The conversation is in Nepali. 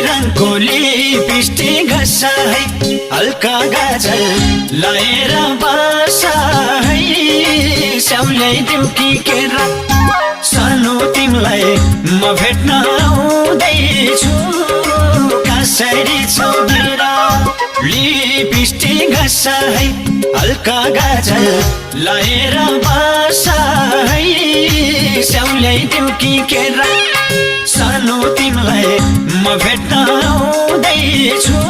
रङको लिपस्टिक घसा है हल्का गाजल लाएर बसा है स्याउल्याइदेऊ कि केरा सानो तिमीलाई म भेट्न आउँदैछु कसरी छौ बिरा लिपस्टिक घसा है हल्का गाजल लाएर बसा है स्याउल्याइदेऊ कि केरा सानो तिमीलाई म भेट्न आउँदैछु